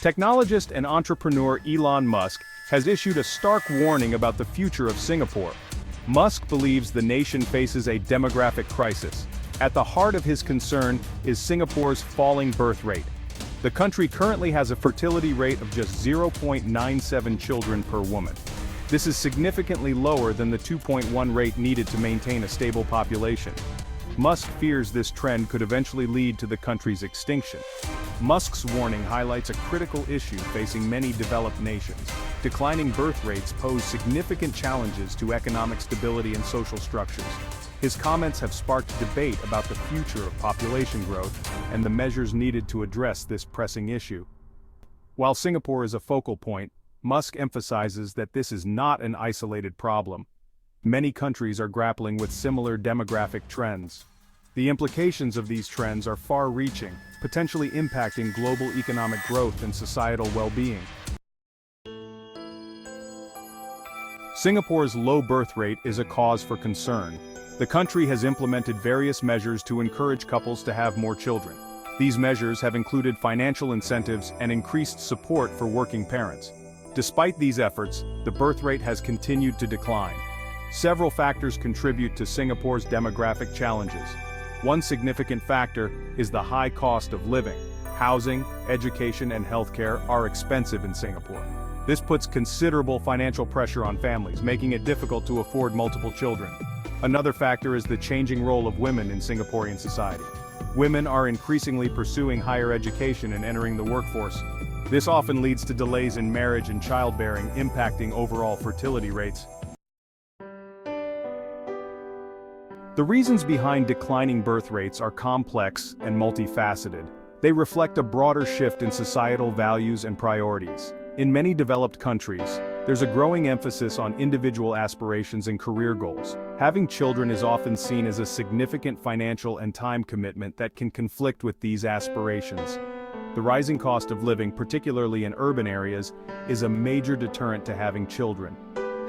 Technologist and entrepreneur Elon Musk has issued a stark warning about the future of Singapore. Musk believes the nation faces a demographic crisis. At the heart of his concern is Singapore's falling birth rate. The country currently has a fertility rate of just 0.97 children per woman. This is significantly lower than the 2.1 rate needed to maintain a stable population. Musk fears this trend could eventually lead to the country's extinction. Musk's warning highlights a critical issue facing many developed nations. Declining birth rates pose significant challenges to economic stability and social structures. His comments have sparked debate about the future of population growth and the measures needed to address this pressing issue. While Singapore is a focal point, Musk emphasizes that this is not an isolated problem. Many countries are grappling with similar demographic trends. The implications of these trends are far-reaching, potentially impacting global economic growth and societal well-being. Singapore's low birth rate is a cause for concern. The country has implemented various measures to encourage couples to have more children. These measures have included financial incentives and increased support for working parents. Despite these efforts, the birth rate has continued to decline. Several factors contribute to Singapore's demographic challenges. One significant factor is the high cost of living. Housing, education, and healthcare are expensive in Singapore. This puts considerable financial pressure on families, making it difficult to afford multiple children. Another factor is the changing role of women in Singaporean society. Women are increasingly pursuing higher education and entering the workforce. This often leads to delays in marriage and childbearing, impacting overall fertility rates. The reasons behind declining birth rates are complex and multifaceted. They reflect a broader shift in societal values and priorities. In many developed countries, there's a growing emphasis on individual aspirations and career goals. Having children is often seen as a significant financial and time commitment that can conflict with these aspirations. The rising cost of living, particularly in urban areas, is a major deterrent to having children.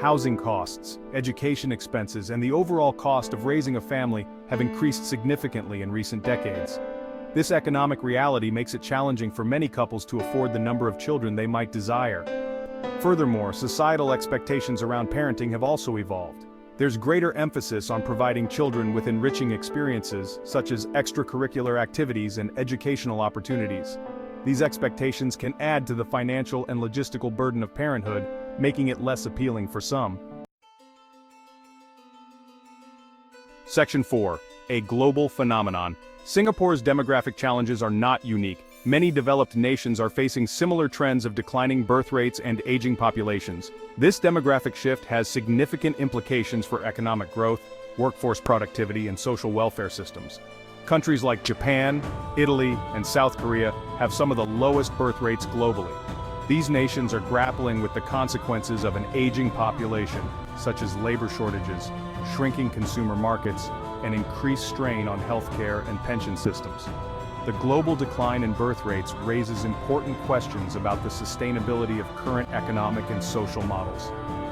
Housing costs, education expenses, and the overall cost of raising a family have increased significantly in recent decades. This economic reality makes it challenging for many couples to afford the number of children they might desire. Furthermore, societal expectations around parenting have also evolved. There's greater emphasis on providing children with enriching experiences, such as extracurricular activities and educational opportunities. These expectations can add to the financial and logistical burden of parenthood, making it less appealing for some. Section 4. A global phenomenon. Singapore's demographic challenges are not unique. Many developed nations are facing similar trends of declining birth rates and aging populations. This demographic shift has significant implications for economic growth, workforce productivity, and social welfare systems. Countries like Japan, Italy, and South Korea have some of the lowest birth rates globally. These nations are grappling with the consequences of an aging population, such as labor shortages, shrinking consumer markets, and increased strain on healthcare and pension systems. The global decline in birth rates raises important questions about the sustainability of current economic and social models.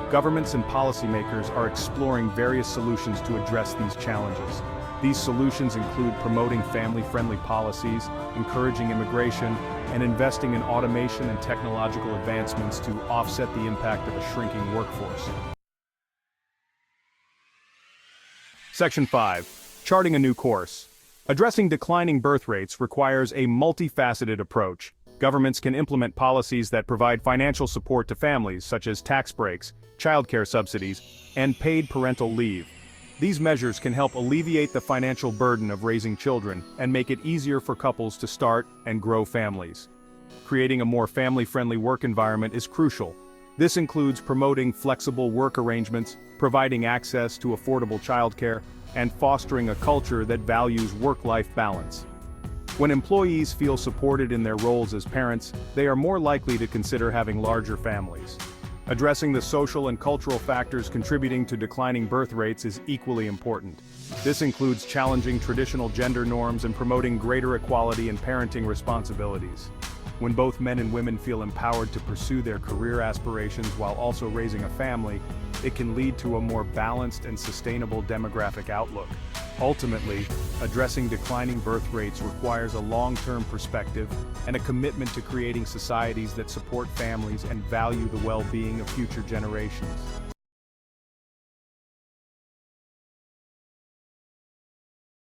Governments and policymakers are exploring various solutions to address these challenges. These solutions include promoting family-friendly policies, encouraging immigration, and investing in automation and technological advancements to offset the impact of a shrinking workforce. Section 5. Charting a new course. Addressing declining birth rates requires a multifaceted approach. Governments can implement policies that provide financial support to families, such as tax breaks, childcare subsidies, and paid parental leave. These measures can help alleviate the financial burden of raising children and make it easier for couples to start and grow families. Creating a more family-friendly work environment is crucial. This includes promoting flexible work arrangements, providing access to affordable childcare, and fostering a culture that values work-life balance. When employees feel supported in their roles as parents, they are more likely to consider having larger families. Addressing the social and cultural factors contributing to declining birth rates is equally important. This includes challenging traditional gender norms and promoting greater equality in parenting responsibilities. When both men and women feel empowered to pursue their career aspirations while also raising a family, it can lead to a more balanced and sustainable demographic outlook. Ultimately, addressing declining birth rates requires a long-term perspective and a commitment to creating societies that support families and value the well-being of future generations.